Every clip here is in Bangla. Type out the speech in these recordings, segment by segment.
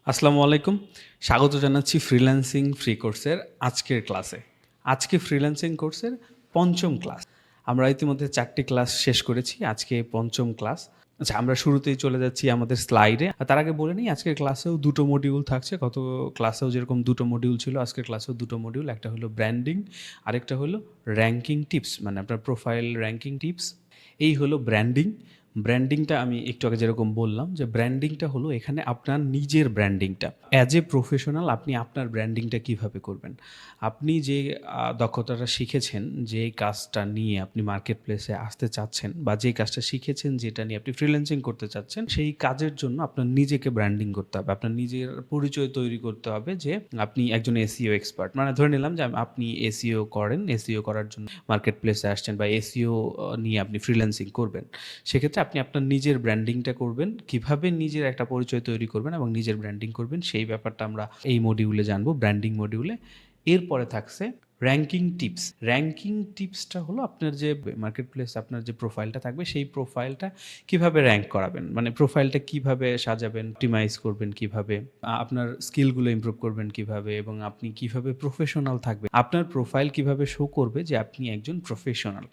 আসসালামু আলাইকুম। স্বাগত জানাচ্ছি ফ্রিল্যান্সিং ফ্রি কোর্সের আজকের ক্লাসে। আজকে ফ্রিল্যান্সিং কোর্সের ৫ম ক্লাস। আমরা ইতিমধ্যে ৪টি ক্লাস শেষ করেছি। আজকে ৫ম ক্লাস। আচ্ছা, আমরা শুরুতেই চলে যাচ্ছি আমাদের স্লাইডে। তার আগে বলে নিই, আজকের ক্লাসেও ২ টো মডিউল থাকছে। গত ক্লাসেও যেরকম ২ টো মডিউল ছিল, আজকের ক্লাসেও ২ টো মডিউল। একটা হলো ব্র্যান্ডিং, আরেকটা হলো র‍্যাংকিং টিপস, মানে আপনার প্রোফাইল র‍্যাংকিং টিপস। এই হলো ব্র্যান্ডিং। ব্র্যান্ডিংটা আমি একটু আগে যেরকম বললাম যে ব্র্যান্ডিংটা হলো এখানে আপনার নিজের ব্র্যান্ডিংটা। অ্যাজ এ প্রফেশনাল আপনি আপনার ব্র্যান্ডিংটা কিভাবে করবেন? আপনি যে দক্ষতাটা শিখেছেন, যে কাজটা নিয়ে আপনি মার্কেট প্লেসে আসতে চাচ্ছেন বা যে কাজটা শিখেছেন যেটা নিয়ে আপনি ফ্রিল্যান্সিং করতে চাচ্ছেন, সেই কাজের জন্য আপনার নিজেকে ব্র্যান্ডিং করতে হবে। আপনার নিজের পরিচয় তৈরি করতে হবে যে আপনি একজন এসইও এক্সপার্ট। মানে ধরে নিলাম যে আপনি এসইও করেন, এসইও করার জন্য মার্কেট প্লেসে আসছেন বা এসইও নিয়ে আপনি ফ্রিল্যান্সিং করবেন। সেক্ষেত্রে আপনি আপনার নিজের ব্র্যান্ডিংটা করবেন। কিভাবে নিজের একটা পরিচয় তৈরি করবেন এবং নিজের ব্র্যান্ডিং করবেন, সেই ব্যাপারটা আমরা এই মডিউলে জানবো, ব্র্যান্ডিং মডিউলে। এরপরে থাকছে র‍্যাংকিং টিপস। র‍্যাংকিং টিপসটা হলো আপনার যে মার্কেট প্লেস, আপনার যে প্রোফাইলটা থাকবে, সেই প্রোফাইলটা কিভাবে র‍্যাংক করাবেন, মানে প্রোফাইলটা কিভাবে সাজাবেন, অপটিমাইজ করবেন কিভাবে, আপনার স্কিলগুলো ইমপ্রুভ করবেন কিভাবে, এবং আপনি কিভাবে প্রফেশনাল থাকবেন। আপনার প্রোফাইল কিভাবে শো করবে যে আপনি একজন প্রফেশনাল।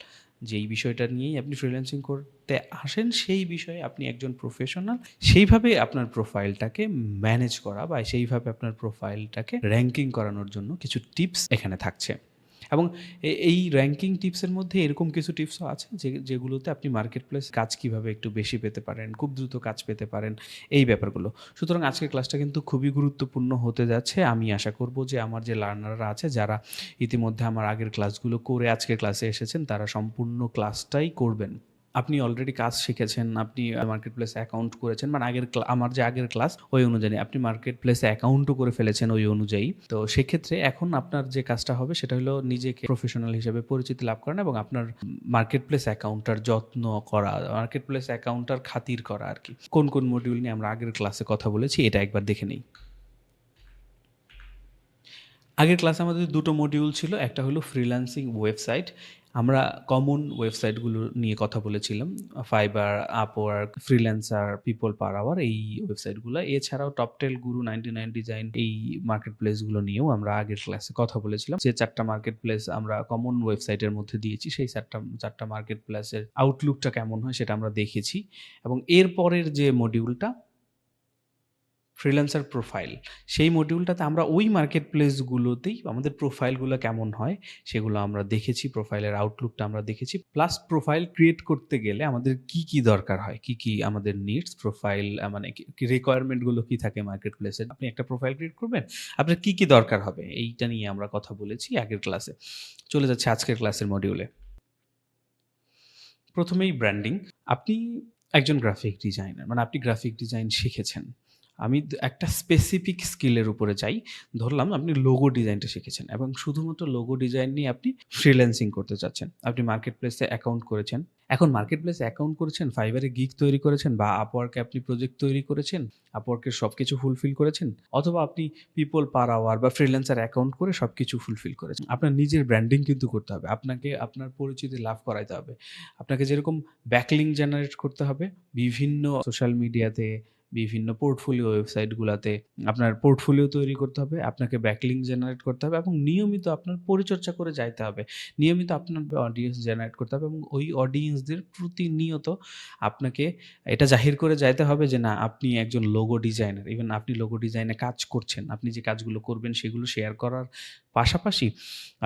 যেই বিষয়টা নিয়েই আপনি ফ্রিল্যান্সিং করতে আসেন, সেই বিষয়ে আপনি একজন প্রফেশনাল। সেইভাবে আপনার প্রোফাইলটাকে ম্যানেজ করা বা সেইভাবে আপনার প্রোফাইলটাকে র‍্যাংকিং করানোর জন্য কিছু টিপস এখানে থাকছে। এবং এই র‍্যাংকিং টিপসের মধ্যে এরকম কিছু টিপসও আছে যেগুলোতে আপনি মার্কেট প্লেস কাজ কিভাবে একটু বেশি পেতে পারেন, খুব দ্রুত কাজ পেতে পারেন, এই ব্যাপারগুলো। সুতরাং আজকের ক্লাসটা কিন্তু খুবই গুরুত্বপূর্ণ হতে যাচ্ছে। আমি আশা করব যে আমার যে লার্নাররা আছে, যারা ইতিমধ্যে আমার আগের ক্লাসগুলো করে আজকের ক্লাসে এসেছেন, তারা সম্পূর্ণ ক্লাসটাই করবেন। আপনি অলরেডি কাজ শিখেছেন, আপনি মার্কেট প্লেসে অ্যাকাউন্ট করেছেন, মানে আমার যে আগের ক্লাস ওই অনুযায়ী আপনি মার্কেট প্লেসে অ্যাকাউন্টও করে ফেলেছেন ওই অনুযায়ী। তো সেক্ষেত্রে এখন আপনার যে কাজটা হবে সেটা হলো নিজেকে প্রফেশনাল হিসেবে পরিচিতি লাভ করানো এবং আপনার মার্কেট প্লেস অ্যাকাউন্টটার যত্ন করা, মার্কেট প্লেস অ্যাকাউন্টটার খাতির করা আর কি। কোন কোন মডিউল নিয়ে আমরা আগের ক্লাসে কথা বলেছি, এটা একবার দেখে নেই। আগের ক্লাসে আমাদের ২ টো মডিউল ছিল। একটা হলো ফ্রিল্যান্সিং ওয়েবসাইট। আমরা কমন ওয়েবসাইটগুলো নিয়ে কথা বলেছিলাম। Fiverr, Upwork, Freelancer, people per hour, এই ওয়েবসাইটগুলো। এছাড়াও টপটেল, গুরু, 99 ডিজাইন, এই মার্কেট প্লেসগুলো নিয়েও আমরা আগের ক্লাসে কথা বলেছিলাম। যে ৪টা মার্কেট প্লেস আমরা কমন ওয়েবসাইটের মধ্যে দিয়েছি, সেই ৪টা মার্কেট প্লেসের আউটলুকটা কেমন হয় সেটা আমরা দেখেছি। এবং এরপরের যে মডিউলটা ফ্রিল্যান্সার প্রোফাইল, সেই মডিউলটাতে আমরা ওই মার্কেট প্লেসগুলোতেই আমাদের প্রোফাইলগুলো কেমন হয় সেগুলো আমরা দেখেছি, প্রোফাইলের আউটলুকটা আমরা দেখেছি। প্লাস প্রোফাইল ক্রিয়েট করতে গেলে আমাদের কি দরকার হয়, কি আমাদের নিডস, প্রোফাইল মানে রিকোয়ারমেন্টগুলো কি থাকে মার্কেট প্লেসে। আপনি একটা প্রোফাইল ক্রিয়েট করবেন, আপনার কি দরকার হবে, এইটা নিয়ে আমরা কথা বলেছি আগের ক্লাসে। চলে যাচ্ছে আজকের ক্লাসের মডিউলে। প্রথমেই ব্র্যান্ডিং। আপনি একজন গ্রাফিক ডিজাইনার, মানে আপনি গ্রাফিক ডিজাইন শিখেছেন। আমি একটা স্পেসিফিক স্কিলের উপরে যাই। ধরলাম আপনি লোগো ডিজাইনটা শিখেছেন এবং শুধুমাত্র লোগো ডিজাইন নিয়ে আপনি ফ্রিল্যান্সিং করতে চাচ্ছেন। আপনি মার্কেট প্লেসে অ্যাকাউন্ট করেছেন। এখন মার্কেট প্লেসে অ্যাকাউন্ট করেছেন, ফাইবারে গিগ তৈরি করেছেন বা আপওয়ার্কে আপনি প্রজেক্ট তৈরি করেছেন, আপওয়ার্কের সবকিছু ফুলফিল করেছেন, অথবা আপনি পিপল পার আওয়ার বা ফ্রিল্যান্সার অ্যাকাউন্ট করে সবকিছু ফুলফিল করেছেন। আপনার নিজের ব্র্যান্ডিং কিন্তু করতে হবে। আপনাকে আপনার পরিচিতি লাভ করাইতে হবে। আপনাকে যেরকম ব্যাকলিঙ্ক জেনারেট করতে হবে বিভিন্ন সোশ্যাল মিডিয়াতে, বিভিন্ন পোর্টফোলিও ওয়েবসাইটগুলাতে আপনার পোর্টফোলিও তৈরি করতে হবে, আপনাকে ব্যাকলিঙ্ক জেনারেট করতে হবে এবং নিয়মিত আপনার পরিচর্চা করে যাইতে হবে। নিয়মিত আপনার অডিয়েন্স জেনারেট করতে হবে এবং ওই অডিয়েন্সদের প্রতিনিয়ত আপনাকে এটা জাহির করে যাইতে হবে যে না, আপনি একজন লোগো ডিজাইনার। ইভেন আপনি লোগো ডিজাইনে কাজ করছেন। আপনি যে কাজগুলো করবেন সেগুলো শেয়ার করার পাশাপাশি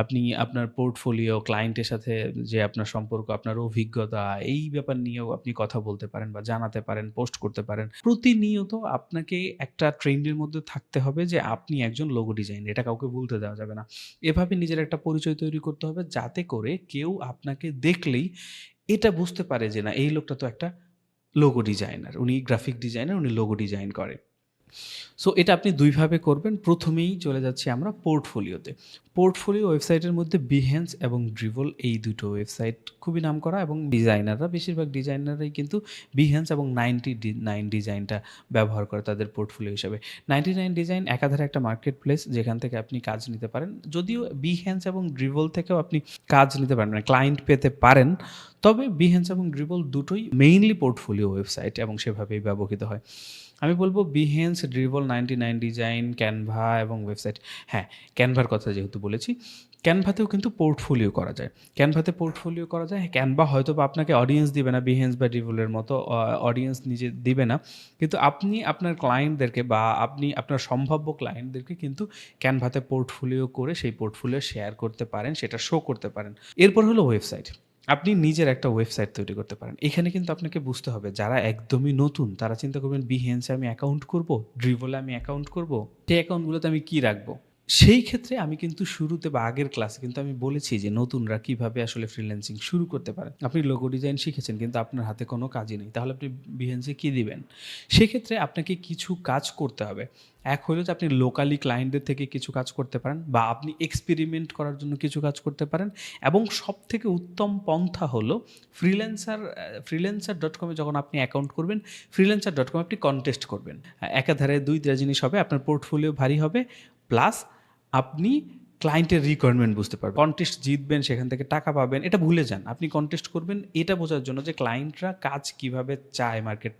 আপনি আপনার পোর্টফোলিও, ক্লায়েন্টের সাথে যে আপনার সম্পর্ক, আপনার অভিজ্ঞতা, এই ব্যাপার নিয়েও আপনি কথা বলতে পারেন বা জানাতে পারেন, পোস্ট করতে পারেন। প্রতিনিয়ত আপনাকে একটা ট্রেন্ডের মধ্যে থাকতে হবে যে আপনি একজন লোগো ডিজাইনার। এটা কাউকে ভুলতে দেওয়া যাবে না। এভাবে নিজের একটা পরিচয় তৈরি করতে হবে যাতে করে কেউ আপনাকে দেখলেই এটা বুঝতে পারে যে না, এই লোকটা তো একটা লোগো ডিজাইনার। উনি গ্রাফিক ডিজাইনার, উনি লোগো ডিজাইন করে। সো এটা আপনি ২ ভাবে করবেন। প্রথমেই চলে যাচ্ছি আমরা পোর্টফোলিওতে। পোর্টফোলিও ওয়েবসাইটের মধ্যে বিহেন্স এবং ড্রিবল এই দুটো ওয়েবসাইট খুবই নামকরা, এবং ডিজাইনাররা বেশিরভাগ ডিজাইনাররাই কিন্তু বিহেন্স এবং 99 ডিজাইনটা ব্যবহার করে তাদের পোর্টফোলিও হিসাবে। 99 ডিজাইন একাধারে একটা মার্কেট প্লেস যেখান থেকে আপনি কাজ নিতে পারেন। যদিও বিহেন্স এবং ড্রিবল থেকেও আপনি কাজ নিতে পারেন, মানে ক্লায়েন্ট পেতে পারেন, তবে বিহেন্স এবং ড্রিবল দুটোই মেইনলি পোর্টফোলিও ওয়েবসাইট এবং সেভাবেই ব্যবহৃত হয়। আমি বলব বিহেন্স, ড্রিবল, 99 ডিজাইন, ক্যানভা এবং ওয়েবসাইট। হ্যাঁ, ক্যানভার কথা যেহেতু বলেছি, ক্যানভাতেও কিন্তু পোর্টফোলিও করা যায়। ক্যানভাতে পোর্টফোলিও করা যায়। ক্যানভা হয়তো বা আপনাকে অডিয়েন্স দিবে না বিহেন্স বা ড্রিবলের মতো, অডিয়েন্স নিজে দিবে না, কিন্তু আপনি আপনার ক্লায়েন্টদেরকে বা আপনি আপনার সম্ভাব্য ক্লায়েন্টদেরকে কিন্তু ক্যানভাতে পোর্টফোলিও করে সেই পোর্টফোলিও শেয়ার করতে পারেন, সেটা শো করতে পারেন। এরপর হলো ওয়েবসাইট। আপনি নিজের একটা ওয়েবসাইট তৈরি করতে পারেন। এখানে কিন্তু আপনাকে বুঝতে হবে, যারা একদমই নতুন তারা চিন্তা করবেন বিহেন্সে আমি অ্যাকাউন্ট করব, ড্রিবলে আমি অ্যাকাউন্ট করব, সেই অ্যাকাউন্টগুলোতে আমি কি রাখবো? সেই ক্ষেত্রে আমি কিন্তু শুরুতে বা আগের ক্লাসে কিন্তু আমি বলেছি যে নতুনরা কিভাবে আসলে ফ্রিল্যান্সিং শুরু করতে পারে। আপনি লোগো ডিজাইন শিখেছেন কিন্তু আপনার হাতে কোনো কাজই নেই, তাহলে আপনি বিহেন্সে কী দিবেন? সেক্ষেত্রে আপনাকে কিছু কাজ করতে হবে। এক হলো যে আপনি লোকালি ক্লায়েন্টদের থেকে কিছু কাজ করতে পারেন, বা আপনি এক্সপেরিমেন্ট করার জন্য কিছু কাজ করতে পারেন, এবং সবথেকে উত্তম পন্থা হলো ফ্রিল্যান্সার.কমে যখন আপনি অ্যাকাউন্ট করবেন, ফ্রিল্যান্সার.কমে আপনি কন্টেস্ট করবেন। একাধারে ২টা জিনিস হবে, আপনার পোর্টফোলিও ভারী হবে, প্লাস আপনি ক্লায়েন্টের রিকোয়ারমেন্ট বুঝতে পারবেন। কন্টেস্ট জিতবেন, সেখান থেকে টাকা পাবেন, এটা ভুলে যান। আপনি কন্টেস্ট করবেন এটা বোঝার জন্য যে ক্লায়েন্টরা কাজ কিভাবে চায় মার্কেট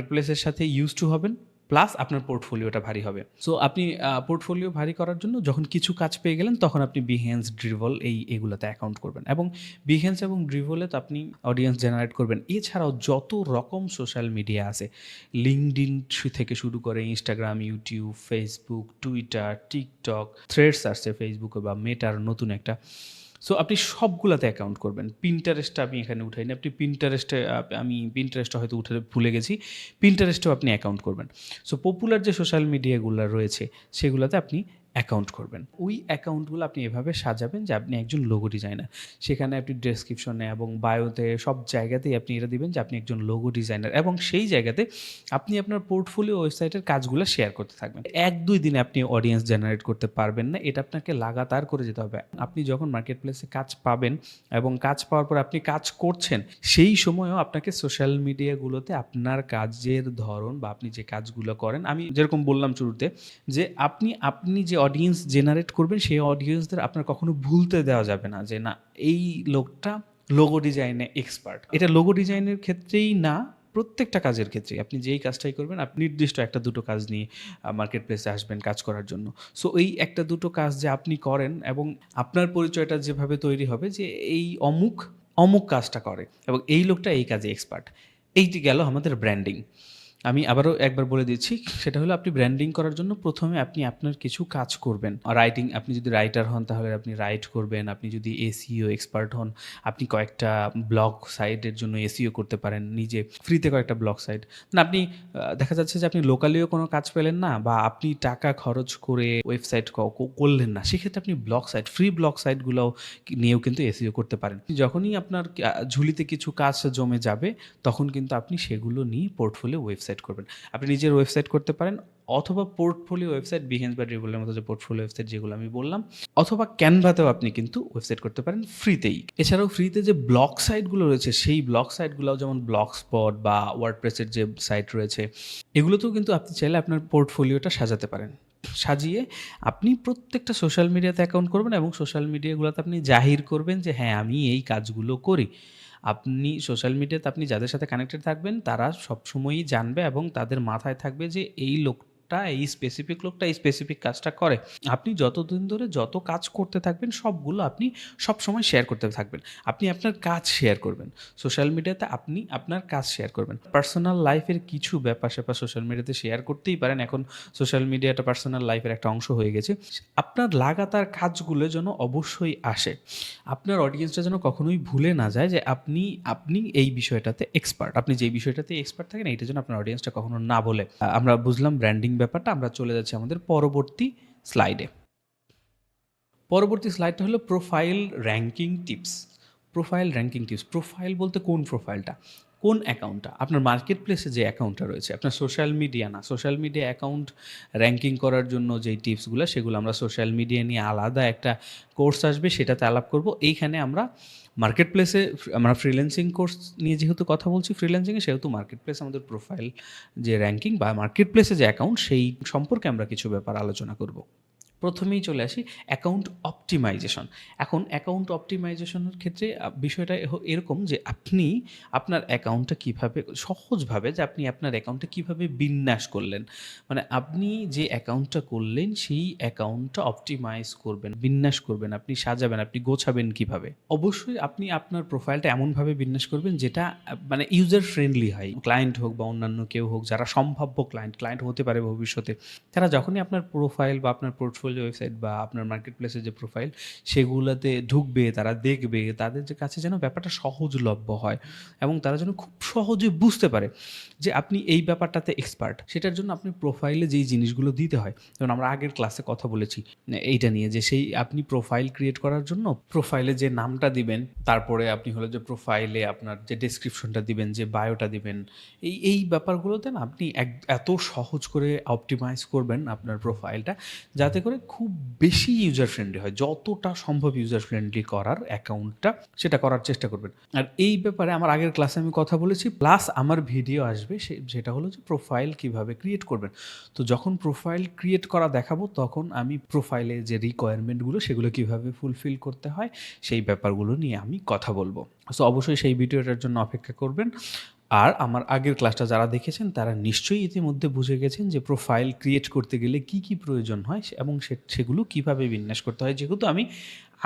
প্লেসের সাথে ইউজ টু হবেন, প্লাস আপনার পোর্টফোলিওটা ভারী হবে। সো আপনি পোর্টফোলিও ভারী করার জন্য যখন কিছু কাজ পেয়ে গেলেন, তখন আপনি বিহেন্স, ড্রিবল এগুলোতে অ্যাকাউন্ট করবেন, এবং বিহেন্স এবং ড্রিবলে তো আপনি অডিয়েন্স জেনারেট করবেন। এছাড়াও যত রকম সোশ্যাল মিডিয়া আছে, লিঙ্কডইন থেকে শুরু করে Instagram, YouTube, Facebook, Twitter, TikTok, threads আসছে ফেসবুকে বা মেটার নতুন একটা। সো আপনি সবগুলাতে অ্যাকাউন্ট করবেন। পিন্টারেস্টটা আমি এখানে উঠাইনি, আপনি আমি পিন্টারেস্টটা হয়তো উঠে ভুলে গেছি, পিন্টারেস্টেও আপনি অ্যাকাউন্ট করবেন। সো পপুলার যে সোশ্যাল মিডিয়াগুলো রয়েছে সেগুলোতে আপনি অ্যাকাউন্ট করবেন। ওই অ্যাকাউন্টগুলো আপনি এভাবে সাজাবেন যে আপনি একজন লোগো ডিজাইনার। সেখানে আপনি ডেসক্রিপশনে এবং বায়োতে সব জায়গাতেই আপনি এটা দিবেন যে আপনি একজন লোগো ডিজাইনার, এবং সেই জায়গাতে আপনি আপনার পোর্টফোলিও ওয়েবসাইটের কাজগুলো শেয়ার করতে থাকবেন। ১-২ দিনে আপনি অডিয়েন্স জেনারেট করতে পারবেন না, এটা আপনাকে লাগাতার করে যেতে হবে। আপনি যখন মার্কেট প্লেসে কাজ পাবেন এবং কাজ পাওয়ার পর আপনি কাজ করছেন, সেই সময়ও আপনাকে সোশ্যাল মিডিয়াগুলোতে আপনার কাজের ধরন বা আপনি যে কাজগুলো করেন, আমি যেরকম বললাম শুরুতে, যে আপনি যে অডিয়েন্স জেনারেট করবেন সেই অডিয়েন্সদের আপনার কখনো ভুলতে দেওয়া যাবে না যে না, এই লোকটা লোগো ডিজাইনে এক্সপার্ট। এটা লোগো ডিজাইনের ক্ষেত্রেই না, প্রত্যেকটা কাজের ক্ষেত্রে আপনি যেই কাজটাই করবেন, আপনি নির্দিষ্ট 1-2 কাজ নিয়ে মার্কেট প্লেসে আসবেন কাজ করার জন্য। সো এই 1-2 কাজ যে আপনি করেন, এবং আপনার পরিচয়টা যেভাবে তৈরি হবে যে এই অমুক কাজটা করে এবং এই লোকটা এই কাজে এক্সপার্ট। এইটি গেল আমাদের ব্র্যান্ডিং। আমি আবারও একবার বলে দিচ্ছি, সেটা হলো আপনি ব্র্যান্ডিং করার জন্য প্রথমে আপনি আপনার কিছু কাজ করবেন। রাইটিং, আপনি যদি রাইটার হন তাহলে আপনি রাইট করবেন। আপনি যদি এসইও এক্সপার্ট হন, আপনি কয়েকটা ব্লগ সাইটের জন্য এসইও করতে পারেন, নিজে ফ্রিতে কয়েকটা ব্লগ সাইট। না আপনি দেখা যাচ্ছে যে আপনি লোকালিও কোনো কাজ পেলেন না, বা আপনি টাকা খরচ করে ওয়েবসাইট করলেন না, সেক্ষেত্রে আপনি ফ্রি ব্লগ সাইটগুলোও নিয়েও কিন্তু এসইও করতে পারেন। যখনই আপনার ঝুলিতে কিছু কাজ জমে যাবে, তখন কিন্তু আপনি সেগুলো নিয়ে পোর্টফোলিও ওয়েবসাইট করবেন। আপনি নিজের ওয়েবসাইট করতে পারেন, অথবা পোর্টফোলিও ওয়েবসাইট, বিহেন্স বা ড্রিবলের মতো যে পোর্টফোলিও ওয়েবসাইট যেগুলো আমি বললাম, অথবা ক্যানভাতেও আপনি কিন্তু ওয়েবসাইট করতে পারেন ফ্রিতেই। এছাড়াও ফ্রিতে যে ব্লগ সাইটগুলো রয়েছে, সেই ব্লগ সাইটগুলোও যেমন ব্লগস্পট বা ওয়ার্ডপ্রেসের যে সাইট রয়েছে, এগুলোতেও কিন্তু আপনি চাইলে আপনার পোর্টফোলিওটা সাজাতে পারেন। সাজিয়ে আপনি প্রত্যেকটা সোশ্যাল মিডিয়াতে অ্যাকাউন্ট করবেন, এবং সোশ্যাল মিডিয়াগুলোতে আপনি জাহির করবেন যে হ্যাঁ, আমি এই কাজগুলো করি। আপনি সোশ্যাল মিডিয়াতে আপনি যাদের সাথে কানেক্টেড থাকবেন তারা সবসময়ই জানবে, এবং তাদের মাথায় থাকবে যে এই লোকটা, এই স্পেসিফিক লোকটা এই স্পেসিফিক কাজটা করে। আপনি যতদিন ধরে যত কাজ করতে থাকবেন সবগুলো আপনি সবসময় শেয়ার করতে থাকবেন। আপনি আপনার কাজ শেয়ার করবেন সোশ্যাল মিডিয়াতে, আপনি আপনার কাজ শেয়ার করবেন। পার্সোনাল লাইফের কিছু ব্যাপার-স্যাপার সোশ্যাল মিডিয়াতে শেয়ার করতেই পারেন। এখন সোশ্যাল মিডিয়াটা পার্সোনাল লাইফের একটা অংশ হয়ে গেছে। আপনার লাগাতার কাজগুলো যেন অবশ্যই আসে। আপনার অডিয়েন্সটা যেন কখনোই ভুলে না যায় যে আপনি এই বিষয়টাতে এক্সপার্ট। আপনি যেই বিষয়টাতে এক্সপার্ট থাকেন, এইটা যেন আপনার অডিয়েন্সটা কখনো না বলে। আমরা বুঝলাম ব্র্যান্ডিং ব্যাপারটা। আমরা চলে যাচ্ছি আমাদের পরবর্তী স্লাইডে। পরবর্তী স্লাইডটা হলো প্রোফাইল র্যাঙ্কিং টিপস। প্রোফাইল বলতে কোন প্রোফাইলটা? কোন অ্যাকাউন্টটা? আপনার মার্কেট প্লেসে যে অ্যাকাউন্টটা রয়েছে, আপনার সোশ্যাল মিডিয়া না। সোশ্যাল মিডিয়া অ্যাকাউন্ট র্যাঙ্কিং করার জন্য যেই টিপসগুলো, সেগুলো আমরা সোশ্যাল মিডিয়া নিয়ে আলাদা একটা কোর্স আসবে, সেটাতে আলাপ করব। এইখানে আমরা মার্কেট প্লেসে আমরা ফ্রিল্যান্সিং কোর্স নিয়ে যেহেতু কথা বলছি ফ্রিল্যান্সিংয়ে, সেহেতু মার্কেট প্লেস আমাদের প্রোফাইল যে র্যাঙ্কিং বা মার্কেট প্লেসে যে অ্যাকাউন্ট, সেই সম্পর্কে আমরা কিছু ব্যাপার আলোচনা করব। প্রথমেই চলে আসি অ্যাকাউন্ট অপটিমাইজেশন। এখন অ্যাকাউন্ট অপটিমাইজেশনের ক্ষেত্রে বিষয়টা এরকম যে আপনি আপনার অ্যাকাউন্টটা কীভাবে সহজভাবে, যে আপনি আপনার অ্যাকাউন্টটা কীভাবে বিন্যাস করলেন, মানে আপনি যে অ্যাকাউন্টটা করলেন সেই অ্যাকাউন্টটা অপটিমাইজ করবেন, বিন্যাস করবেন, আপনি সাজাবেন, আপনি গোছাবেন কীভাবে। অবশ্যই আপনি আপনার প্রোফাইলটা এমনভাবে বিন্যাস করবেন যেটা মানে ইউজার ফ্রেন্ডলি হয়। ক্লায়েন্ট হোক বা অন্যান্য কেউ হোক, যারা সম্ভাব্য ক্লায়েন্ট হতে পারে ভবিষ্যতে, তারা যখনই আপনার প্রোফাইল বা আপনার পোর্টফোলিও ওয়েবসাইট বা আপনার মার্কেট প্লেসের যে প্রোফাইল, সেগুলোতে ঢুকবে, তারা দেখবে, তাদের যে কাছে যেন ব্যাপারটা সহজলভ্য হয় এবং তারা যেন খুব সহজে বুঝতে পারে যে আপনি এই ব্যাপারটাতে এক্সপার্ট। সেটার জন্য আপনি প্রোফাইলে যেই জিনিসগুলো দিতে হয়, যেমন আমরা আগের ক্লাসে কথা বলেছি এইটা নিয়ে, যে সেই আপনি প্রোফাইল ক্রিয়েট করার জন্য প্রোফাইলে যে নামটা দিবেন, তারপরে আপনি হলো যে প্রোফাইলে আপনার যে ডেসক্রিপশনটা দিবেন, যে বায়োটা দিবেন, এই ব্যাপারগুলোতে না আপনি এত সহজ করে অপটিমাইজ করবেন আপনার প্রোফাইলটা, যাতে করে খুব বেশি ইউজার ফ্রেন্ডলি হয়। যতটা সম্ভব ইউজার ফ্রেন্ডলি করার অ্যাকাউন্টটা, সেটা করার চেষ্টা করবেন। আর এই ব্যাপারে আমার আগের ক্লাসে আমি কথা বলেছি, প্লাস আমার ভিডিও আসবে, সেটা হলো যে প্রোফাইল কিভাবে ক্রিয়েট করবেন। তো যখন প্রোফাইল ক্রিয়েট করা দেখাবো, তখন আমি প্রোফাইলে যে রিকোয়ারমেন্টগুলো, সেগুলো কিভাবে ফুলফিল করতে হয়, সেই ব্যাপারগুলো নিয়ে আমি কথা বলবো। সো অবশ্যই সেই ভিডিওটার জন্য অপেক্ষা করবেন। আর আমার আগের ক্লাসটা যারা দেখেছেন, তারা নিশ্চয়ই ইতিমধ্যে বুঝে গেছেন যে প্রোফাইল ক্রিয়েট করতে গেলে কি কি প্রয়োজন হয় এবং সেগুলো কিভাবে বিন্যাস করতে হয়। যেহেতু আমি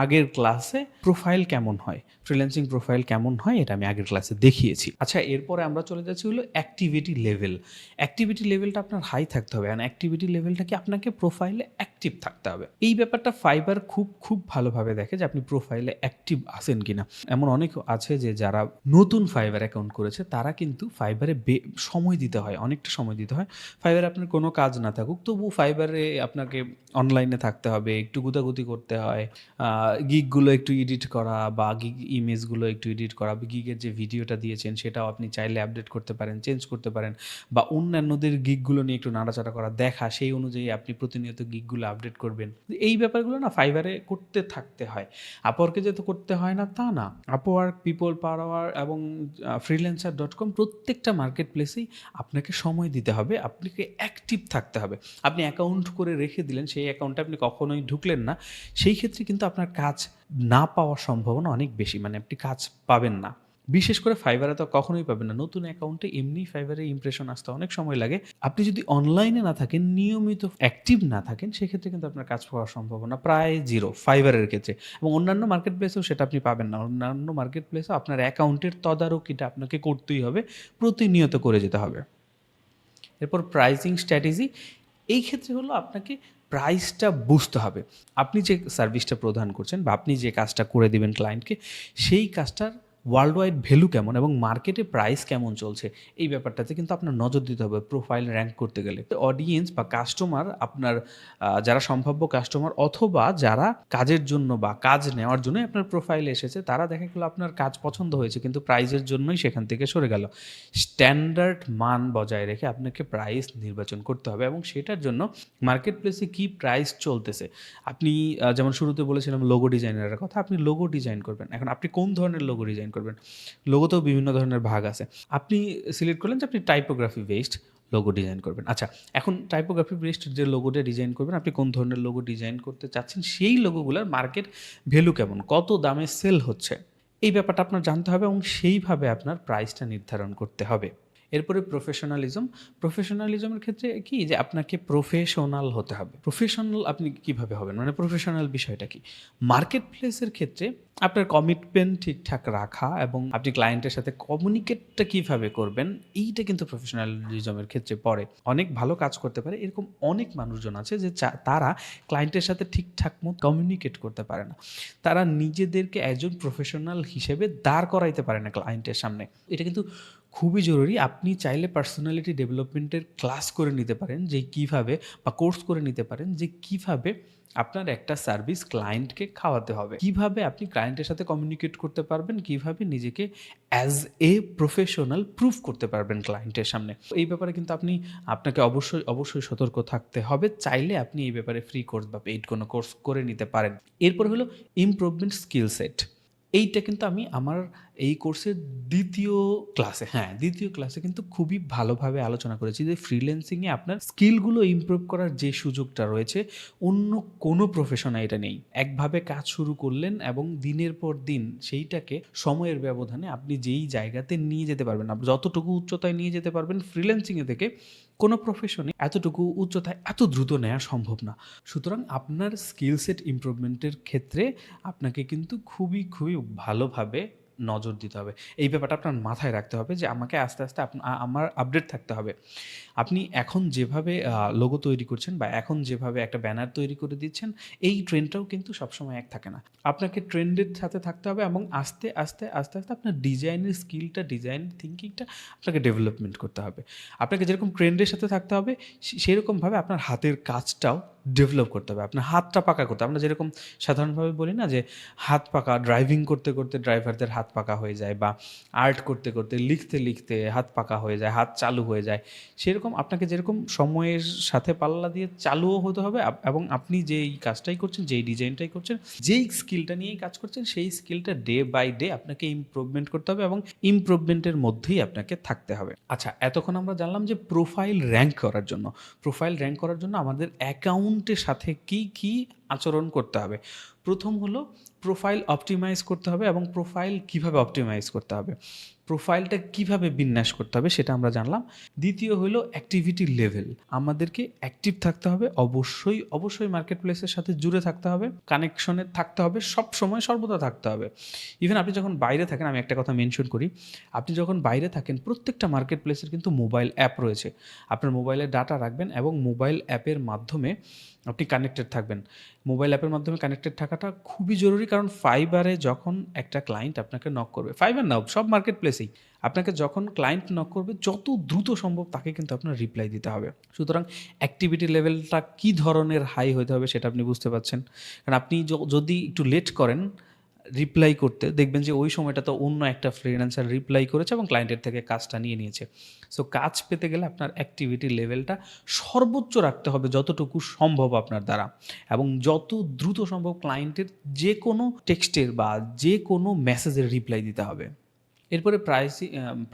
আগের ক্লাসে প্রোফাইল কেমন হয়, ফ্রিল্যান্সিং প্রোফাইল কেমন হয়, এটা আমি আগের ক্লাসে দেখিয়েছি। আচ্ছা, এরপরে আমরা চলে যাচ্ছি হলো অ্যাক্টিভিটি লেভেল। অ্যাক্টিভিটি লেভেলটা আপনার হাই থাকতে হবে। আর অ্যাক্টিভিটি লেভেলটা কি, আপনাকে প্রোফাইলে অ্যাক্টিভ থাকতে হবে। এই ব্যাপারটা ফাইবার খুব ভালোভাবে দেখে যে আপনি প্রোফাইলে অ্যাক্টিভ আছেন কিনা। এমন অনেক আছে যে যারা নতুন ফাইবার অ্যাকাউন্ট করেছে, তারা কিন্তু ফাইবারে সময় দিতে হয়, অনেকটা সময় দিতে হয়। ফাইবারে আপনার কোনো কাজ না থাকুক, তবু ফাইবারে আপনাকে অনলাইনে থাকতে হবে, একটু গুতাগুতি করতে হয়, গিগগুলো একটু এডিট করা বা গিগ ইমেজগুলো একটু এডিট করা, গিগের যে ভিডিওটা দিয়েছেন সেটাও আপনি চাইলে আপডেট করতে পারেন, চেঞ্জ করতে পারেন, বা অন্যান্যদের গিগগুলো নিয়ে একটু নাড়াচাড়া করা, দেখা, সেই অনুযায়ী আপনি প্রতিনিয়ত গিগগুলো আপডেট করবেন। এই ব্যাপারগুলো না ফাইবারে করতে থাকতে হয়। আপওয়ার্কে যে তো করতে হয় না তা না। আপওয়ার্ক, পিপল পাওয়ার এবং freelancer.com প্রত্যেকটা মার্কেট প্লেসেই আপনাকে সময় দিতে হবে, আপনাকে অ্যাক্টিভ থাকতে হবে। আপনি অ্যাকাউন্ট করে রেখে দিলেন, সেই অ্যাকাউন্টে আপনি কখনোই ঢুকলেন না, সেই ক্ষেত্রে কিন্তু আপনার কাজ না পাওয়ার সম্ভাবনা অনেক বেশি, মানে আপনি কাজ পাবেন না। বিশেষ করে ফাইবারে তো কখনোই পাবেন না। নতুন অ্যাকাউন্টে এমনি ফাইবারে ইমপ্রেশন আসতে অনেক সময় লাগে। আপনি যদি অনলাইনে না থাকেন, নিয়মিত অ্যাক্টিভ না থাকেন, সেক্ষেত্রে কিন্তু আপনার কাজ পাওয়ার সম্ভাবনা প্রায় জিরো ফাইবারের ক্ষেত্রে। এবং অন্যান্য মার্কেট প্লেসেও সেটা আপনি পাবেন না। অন্যান্য মার্কেট প্লেসেও আপনার অ্যাকাউন্টের তদারকিটা আপনাকে করতেই হবে, প্রতিনিয়ত করে যেতে হবে। এরপর প্রাইসিং স্ট্র্যাটেজি। এই ক্ষেত্রে হলো আপনাকে প্রাইসটা বুঝতে হবে। আপনি যে সার্ভিসটা প্রদান করছেন বা আপনি যে কাজটা করে দিবেন ক্লায়েন্টকে, সেই কাজটার ওয়ার্ল্ড ওয়াইড ভ্যালু কেমন এবং মার্কেটে প্রাইস কেমন চলছে, এই ব্যাপারটাতে কিন্তু আপনার নজর দিতে হবে প্রোফাইল র্যাঙ্ক করতে গেলে। অডিয়েন্স বা কাস্টমার, আপনার যারা সম্ভাব্য কাস্টমার অথবা যারা কাজের জন্য বা কাজ নেওয়ার জন্যই আপনার প্রোফাইলে এসেছে, তারা দেখা গেলো আপনার কাজ পছন্দ হয়েছে কিন্তু প্রাইসের জন্যই সেখান থেকে সরে গেল। স্ট্যান্ডার্ড মান বজায় রেখে আপনাকে প্রাইস নির্বাচন করতে হবে এবং সেটার জন্য মার্কেট প্লেসে কী প্রাইস চলতেছে, আপনি যেমন শুরুতে বলেছিলাম লোগো ডিজাইনারের কথা, আপনি লোগো ডিজাইন করবেন। এখন আপনি কোন ধরনের লোগো ডিজাইন করবেন, লোগোতেও বিভিন্ন ধরনের ভাগ আছে। আপনি সিলেক্ট করলেন যে আপনি টাইপোগ্রাফি বেসড লোগো ডিজাইন করবেন। আচ্ছা, এখন টাইপোগ্রাফি বেসড যে লোগোটা ডিজাইন করবেন, আপনি কোন ধরনের লোগো ডিজাইন করতে চাচ্ছেন, সেই লোগোগুলোর মার্কেট ভ্যালু কেমন, কত দামে সেল হচ্ছে, এই ব্যাপারটা আপনার জানতে হবে এবং সেইভাবে আপনার প্রাইসটা নির্ধারণ করতে হবে। এরপরে প্রফেশনালিজমের ক্ষেত্রে কি, যে আপনাকে প্রফেশনাল হতে হবে। প্রফেশনাল আপনি কিভাবে হবেন, মানে প্রফেশনাল বিষয়টা কি, মার্কেট প্লেসের ক্ষেত্রে আপনার কমিটমেন্ট ঠিকঠাক রাখা এবং আপনি ক্লায়েন্টের সাথে কমিউনিকেটটা কীভাবে করবেন, এইটা কিন্তু প্রফেশনালিজমের ক্ষেত্রে পড়ে। অনেক ভালো কাজ করতে পারে এরকম অনেক মানুষজন আছে যে তারা ক্লায়েন্টের সাথে ঠিকঠাক মতো কমিউনিকেট করতে পারে না, তারা নিজেদেরকে একজন প্রফেশনাল হিসেবে দাঁড় করাইতে পারে না ক্লায়েন্টের সামনে। এটা কিন্তু খুবই জরুরি। আপনি চাইলে পার্সোনালিটি ডেভেলপমেন্টের ক্লাস করে নিতে পারেন, যে কিভাবে, বা কোর্স করে নিতে পারেন যে কিভাবে আপনার একটা সার্ভিস ক্লায়েন্টকে খাওয়াতে হবে, কিভাবে আপনি ক্লায়েন্টের সাথে কমিউনিকেট করতে পারবেন, কিভাবে নিজেকে অ্যাজ এ প্রফেশনাল প্রুভ করতে পারবেন ক্লায়েন্টের সামনে। এই ব্যাপারে কিন্তু আপনাকে অবশ্যই সতর্ক থাকতে হবে। চাইলে আপনি এই ব্যাপারে ফ্রি কোর্স বা পেইড কোনো কোর্স করে নিতে পারেন। এরপর হলো ইমপ্রুভমেন্ট স্কিল সেট। এইটা কিন্তু আমি আমার এই কোর্সের দ্বিতীয় ক্লাসে কিন্তু খুবই ভালোভাবে আলোচনা করেছি যে ফ্রিল্যান্সিংয়ে আপনার স্কিলগুলো ইমপ্রুভ করার যে সুযোগটা রয়েছে, অন্য কোনো প্রফেশনে এটা নেই। একভাবে কাজ শুরু করলেন এবং দিনের পর দিন সেইটাকে সময়ের ব্যবধানে আপনি যেই জায়গাতে নিয়ে যেতে পারবেন, আপনি যতটুকু উচ্চতায় নিয়ে যেতে পারবেন ফ্রিল্যান্সিংয়ে থেকে, কোনো প্রফেশনে এতটুকু উচ্চতায় এত দ্রুত নেওয়া সম্ভব না। সুতরাং আপনার স্কিল সেট ইমপ্রুভমেন্টের ক্ষেত্রে আপনাকে কিন্তু খুবই ভালোভাবে নজর দিতে হবে। এই ব্যাপারটা আপনার মাথায় রাখতে হবে যে আমাকে আস্তে আমার আপডেট থাকতে হবে। আপনি এখন যেভাবে লোগো তৈরি করছেন বা এখন যেভাবে একটা ব্যানার তৈরি করে দিচ্ছেন, এই ট্রেন্ডটাও কিন্তু সবসময় এক থাকে না। আপনাকে ট্রেন্ডের সাথে থাকতে হবে এবং আস্তে আপনার ডিজাইনের স্কিলটা, ডিজাইন থিঙ্কিংটা আপনাকে ডেভেলপমেন্ট করতে হবে। আপনাকে যেরকম ট্রেন্ডের সাথে থাকতে হবে, সেরকমভাবে আপনার হাতের কাজটাও ডেভেলপ করতে হবে। আপনার হাতটা পাকা করতে হবে। আমরা যেরকম সাধারণভাবে বলি না যে হাত পাকা, ড্রাইভিং করতে ড্রাইভারদের হাত পাকা হয়ে যায়, বা আর্ট করতে লিখতে হাত পাকা হয়ে যায়, হাত চালু হয়ে যায়। সেরকম আপনাকে যেরকম সময়ের সাথে পাল্লা দিয়ে চালুও হতে হবে, এবং আপনি যেই কাজটাই করছেন, যেই ডিজাইনটাই করছেন, যেই স্কিলটা নিয়েই কাজ করছেন, সেই স্কিলটা ডে বাই ডে আপনাকে ইমপ্রুভমেন্ট করতে হবে এবং ইমপ্রুভমেন্টের মধ্যেই আপনাকে থাকতে হবে। আচ্ছা, এতক্ষণ আমরা জানলাম যে প্রোফাইল র্যাঙ্ক করার জন্য আমাদের অ্যাকাউন্টের সাথে কি আচরণ করতে হবে। প্রথম হলো প্রোফাইল অপটিমাইজ করতে হবে, এবং প্রোফাইল কিভাবে অপটিমাইজ করতে হবে, প্রোফাইলটা কিভাবে বিন্যাস করতে হবে সেটা আমরা জানলাম। দ্বিতীয় হলো অ্যাক্টিভিটি লেভেল। আমাদেরকে অ্যাক্টিভ থাকতে হবে, অবশ্যই মার্কেট প্লেসের সাথে জুড়ে থাকতে হবে, কানেকশনে থাকতে হবে, সব সময় সর্বদা থাকতে হবে। ইভেন আপনি যখন বাইরে থাকেন, আমি একটা কথা মেনশন করি, আপনি যখন বাইরে থাকেন প্রত্যেকটা মার্কেট প্লেসের কিন্তু মোবাইল অ্যাপ রয়েছে। আপনার মোবাইলে ডাটা রাখবেন এবং মোবাইল অ্যাপের মাধ্যমে আপনি কানেক্টেড থাকবেন। মোবাইল অ্যাপের মাধ্যমে কানেক্টেড থাকাটা খুবই জরুরি, কারণ ফাইবারে যখন একটা ক্লায়েন্ট আপনাকে নক করবে, ফাইবার নাও, সব মার্কেট প্লেসেই আপনাকে যখন ক্লায়েন্ট নক করবে, যত দ্রুত সম্ভব তাকে কিন্তু আপনার রিপ্লাই দিতে হবে। সুতরাং অ্যাক্টিভিটি লেভেলটা কী ধরনের হাই হতে হবে সেটা আপনি বুঝতে পারছেন। কারণ আপনি যদি একটু লেট করেন রিপ্লাই করতে, দেখবেন যে ওই সময়টা তো অন্য একটা ফ্রিল্যান্সার রিপ্লাই করেছে এবং ক্লায়েন্টের থেকে কাজটা নিয়ে নিয়েছে। সো কাজ পেতে গেলে আপনার অ্যাক্টিভিটি লেভেলটা সর্বোচ্চ রাখতে হবে যতটুকু সম্ভব আপনার দ্বারা, এবং যত দ্রুত সম্ভব ক্লায়েন্টের যে কোনো টেক্সটের বা যে কোনো মেসেজের রিপ্লাই দিতে হবে। এরপরে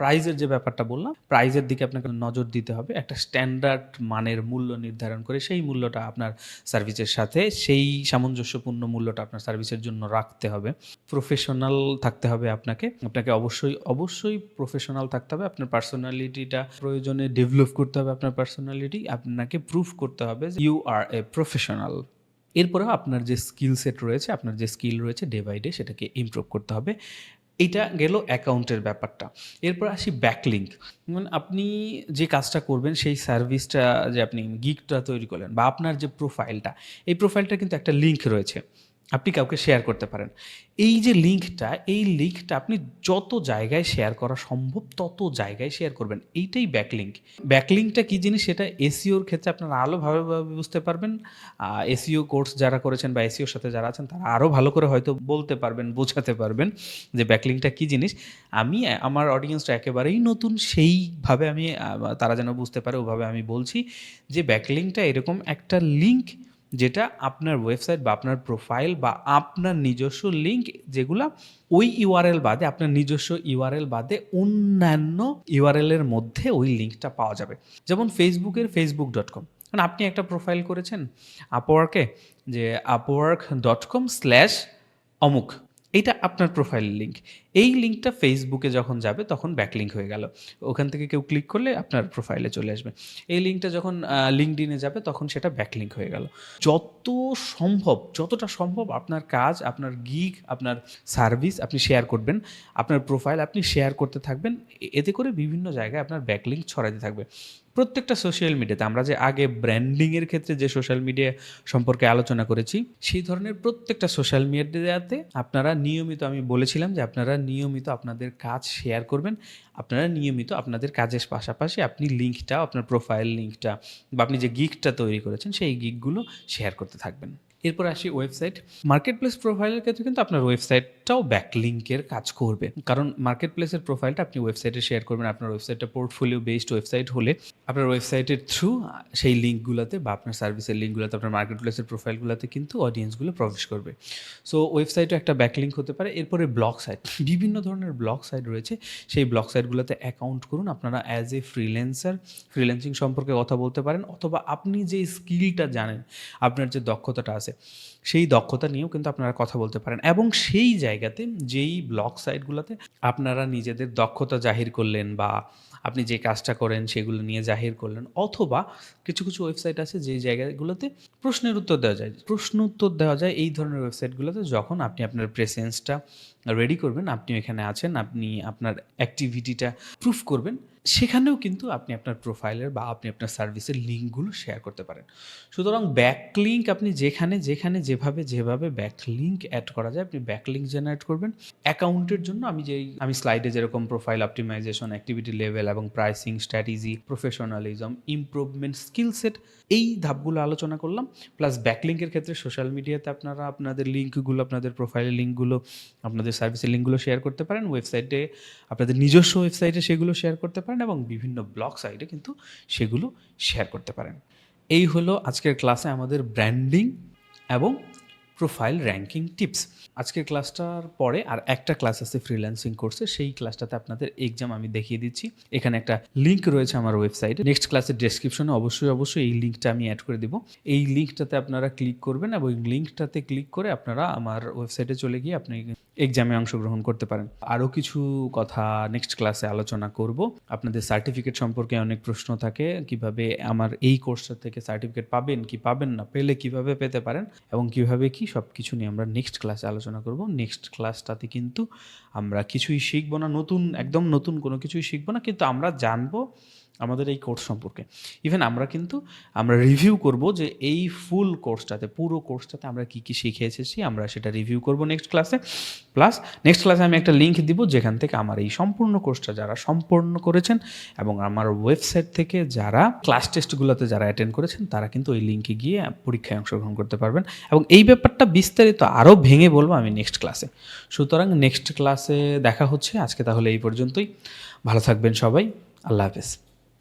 প্রাইজের যে ব্যাপারটা বললাম, প্রাইজের দিকে আপনাকে নজর দিতে হবে। একটা স্ট্যান্ডার্ড মানের মূল্য নির্ধারণ করে সেই মূল্যটা আপনার সার্ভিসের সাথে, সেই সামঞ্জস্যপূর্ণ মূল্যটা আপনার সার্ভিসের জন্য রাখতে হবে। প্রফেশনাল থাকতে হবে আপনাকে অবশ্যই প্রফেশনাল থাকতে হবে। আপনার পার্সোনালিটিটা প্রয়োজনে ডেভেলপ করতে হবে। আপনাকে প্রুভ করতে হবে যে ইউ আর এ প্রফেশনাল। এরপরেও আপনার যে স্কিল সেট রয়েছে, আপনার যে স্কিল রয়েছে, ডে বাই ডে সেটাকে ইমপ্রুভ করতে হবে। এইটা গেল অ্যাকাউন্টের ব্যাপারটা। এরপর আসি ব্যাকলিঙ্ক। মানে আপনি যে কাজটা করবেন, সেই সার্ভিসটা যে আপনি গিগটা তৈরি করলেন, বা আপনার যে প্রোফাইলটা, এই প্রোফাইলটা কিন্তু একটা লিঙ্ক রয়েছে, আপনি কাউকে শেয়ার করতে পারেন। এই যে লিঙ্কটা আপনি যত জায়গায় শেয়ার করা সম্ভব তত জায়গায় শেয়ার করবেন। এইটাই ব্যাকলিঙ্কটা কী জিনিস সেটা এসইওর ক্ষেত্রে আপনারা আরও ভালোভাবে বুঝতে পারবেন। এসইও কোর্স যারা করেছেন বা এসইওর সাথে যারা আছেন তারা আরও ভালো করে হয়তো বলতে পারবেন, বোঝাতে পারবেন যে ব্যাকলিঙ্কটা কী জিনিস। আমি আমার অডিয়েন্সটা একেবারেই নতুন, সেইভাবে আমি তারা যেন বুঝতে পারে ওভাবে আমি বলছি যে ব্যাকলিঙ্কটা এরকম একটা লিঙ্ক যেটা আপনার ওয়েবসাইট বা আপনার প্রোফাইল বা আপনার নিজস্ব লিঙ্ক, যেগুলা ওই ইউআরএল বাদে, আপনার নিজস্ব ইউআরএল বাদে অন্যান্য ইউআরএলের মধ্যে ওই লিঙ্কটা পাওয়া যাবে। যেমন ফেসবুকের facebook.com, মানে আপনি একটা প্রোফাইল করেছেন আপওয়ার্কে, যে upwork.com/অমুক, এইটা আপনার প্রোফাইলের লিঙ্ক। এই লিঙ্কটা ফেসবুকে যখন যাবে তখন ব্যাকলিঙ্ক হয়ে গেল, ওখান থেকে কেউ ক্লিক করলে আপনার প্রোফাইলে চলে আসবে। এই লিঙ্কটা যখন লিঙ্কডইনে যাবে তখন সেটা ব্যাকলিঙ্ক হয়ে গেল। যতটা সম্ভব আপনার কাজ, আপনার গিগ, আপনার সার্ভিস আপনি শেয়ার করবেন, আপনার প্রোফাইল আপনি শেয়ার করতে থাকবেন, এতে করে বিভিন্ন জায়গায় আপনার ব্যাকলিঙ্ক ছড়াতে থাকবে। প্রত্যেকটা সোশ্যাল মিডিয়াতে আমরা যে আগে ব্র্যান্ডিংয়ের ক্ষেত্রে যে সোশ্যাল মিডিয়া সম্পর্কে আলোচনা করেছি, সেই ধরনের প্রত্যেকটা সোশ্যাল মিডিয়াতে আপনারা নিয়মিত, আমি বলেছিলাম যে আপনারা নিয়মিত আপনাদের কাজ শেয়ার করবেন। আপনারা নিয়মিত আপনাদের কাজের পাশাপাশি আপনি লিঙ্কটা, আপনার প্রোফাইল লিঙ্কটা বা আপনি যে গিগটা তৈরি করেছেন সেই গিগগুলো শেয়ার করতে থাকবেন। এরপর আসি ওয়েবসাইট। মার্কেট প্লেস প্রোফাইলের ক্ষেত্রে কিন্তু আপনার ওয়েবসাইটটাও ব্যাকলিঙ্কের কাজ করবে, কারণ মার্কেট প্লেসের প্রোফাইলটা আপনি ওয়েবসাইটে শেয়ার করবেন। আপনার ওয়েবসাইটটা পোর্টফোলিও বেসড ওয়েবসাইট হলে আপনার ওয়েবসাইটের থ্রু সেই লিঙ্কগুলোতে বা আপনার সার্ভিসের লিঙ্কগুলোতে, আপনার মার্কেট প্লেসের প্রোফাইলগুলোতে কিন্তু অডিয়েন্সগুলো প্রবেশ করবে। সো ওয়েবসাইটও একটা ব্যাকলিঙ্ক হতে পারে। এরপরে ব্লগ সাইট, বিভিন্ন ধরনের ব্লগ সাইট রয়েছে, সেই ব্লগ সাইটগুলোতে অ্যাকাউন্ট করুন। আপনারা অ্যাজ এ ফ্রিল্যান্সিং সম্পর্কে কথা বলতে পারেন, অথবা আপনি যে স্কিলটা জানেন, আপনার যে দক্ষতাটা আছে, সেই দক্ষতা নিয়েও কিন্তু আপনারা কথা বলতে পারেন। এবং সেই জায়গাতে যেই ব্লগ সাইটগুলোতে আপনারা নিজেদের দক্ষতা জাহির করলেন বা আপনি যে কাজটা করেন সেগুলো নিয়ে জাহির করলেন, অথবা কিছু কিছু ওয়েবসাইট আছে যেই জায়গাগুলোতে প্রশ্নের উত্তর দেওয়া যায়। এই ধরনের ওয়েবসাইটগুলোতে যখন আপনি আপনার প্রেজেন্সটা রেডি করবেন, আপনি এখানে আছেন, আপনি আপনার অ্যাক্টিভিটিটা প্রুফ করবেন, সেখানেও কিন্তু আপনি আপনার প্রোফাইলের বা আপনি আপনার সার্ভিসের লিঙ্কগুলো শেয়ার করতে পারেন। সুতরাং ব্যাকলিঙ্ক আপনি যেখানে যেভাবে ব্যাকলিঙ্ক অ্যাড করা যায়, আপনি ব্যাকলিঙ্ক জেনারেট করবেন। অ্যাকাউন্টের জন্য আমি স্লাইডে যেরকম প্রোফাইল অপটিমাইজেশন, অ্যাক্টিভিটি লেভেল এবং pricing strategy, professionalism, improvement, skill set, এই ধাপগুলো আলোচনা করলাম। প্লাস ব্যাকলিঙ্কের ক্ষেত্রে সোশ্যাল মিডিয়াতে আপনারা আপনাদের লিঙ্কগুলো, আপনাদের প্রোফাইলের লিঙ্কগুলো, আপনাদের সার্ভিসের লিঙ্কগুলো শেয়ার করতে পারেন। ওয়েবসাইটে, আপনাদের নিজস্ব ওয়েবসাইটে সেগুলো শেয়ার করতে পারেন এবং বিভিন্ন ব্লগ সাইটে কিন্তু সেগুলো শেয়ার করতে পারেন। এই হলো আজকের ক্লাসে আমাদের ব্র্যান্ডিং এবং প্রোফাইল র্যাঙ্কিং টিপস। আজকের ক্লাসটার পরে আর একটা ক্লাস আছে ফ্রিল্যান্সিং কোর্সে, সেই ক্লাসটাতে আপনাদের এক্সাম আমি দেখিয়ে দিচ্ছি। এখানে একটা লিঙ্ক রয়েছে আমার ওয়েবসাইটে, নেক্সট ক্লাসের ডেসক্রিপশনে অবশ্যই এই লিঙ্কটা আমি অ্যাড করে দিব। এই লিঙ্কটাতে আপনারা ক্লিক করবেন এবং এই লিঙ্কটাতে ক্লিক করে আপনারা আমার ওয়েবসাইটে চলে গিয়ে আপনি এক্সামে অংশগ্রহণ করতে পারেন। আরও কিছু কথা নেক্সট ক্লাসে আলোচনা করব। আপনাদের সার্টিফিকেট সম্পর্কে অনেক প্রশ্ন থাকে, কিভাবে আমার এই কোর্সটা থেকে সার্টিফিকেট পাবেন কি পাবেন না, পেলে কিভাবে পেতে পারেন এবং কিভাবে কি, সব কিছু নিয়ে আমরা নেক্সট ক্লাসে আলোচনা করব। নেক্সট ক্লাসটাতে কিন্তু আমরা কিছুই শিখবো না, একদম নতুন কোনো কিছুই শিখবো না, কিন্তু আমরা জানবো আমাদের এই কোর্স সম্পর্কে। ইভেন আমরা রিভিউ করব যে এই পুরো কোর্সটাতে আমরা কী কী শিখে এসেছি, আমরা সেটা রিভিউ করব নেক্সট ক্লাসে। প্লাস নেক্সট ক্লাসে আমি একটা লিঙ্ক দিব যেখান থেকে আমার এই সম্পূর্ণ কোর্সটা যারা সম্পূর্ণ করেছেন এবং আমার ওয়েবসাইট থেকে যারা ক্লাস টেস্টগুলোতে যারা অ্যাটেন্ড করেছেন, তারা কিন্তু ওই লিঙ্কে গিয়ে পরীক্ষায় অংশগ্রহণ করতে পারবেন। এবং এই ব্যাপারটা বিস্তারিত আরও ভেঙে বলবো আমি নেক্সট ক্লাসে। সুতরাং নেক্সট ক্লাসে দেখা হচ্ছে। আজকে তাহলে এই পর্যন্তই। ভালো থাকবেন সবাই। আল্লাহ হাফেজ।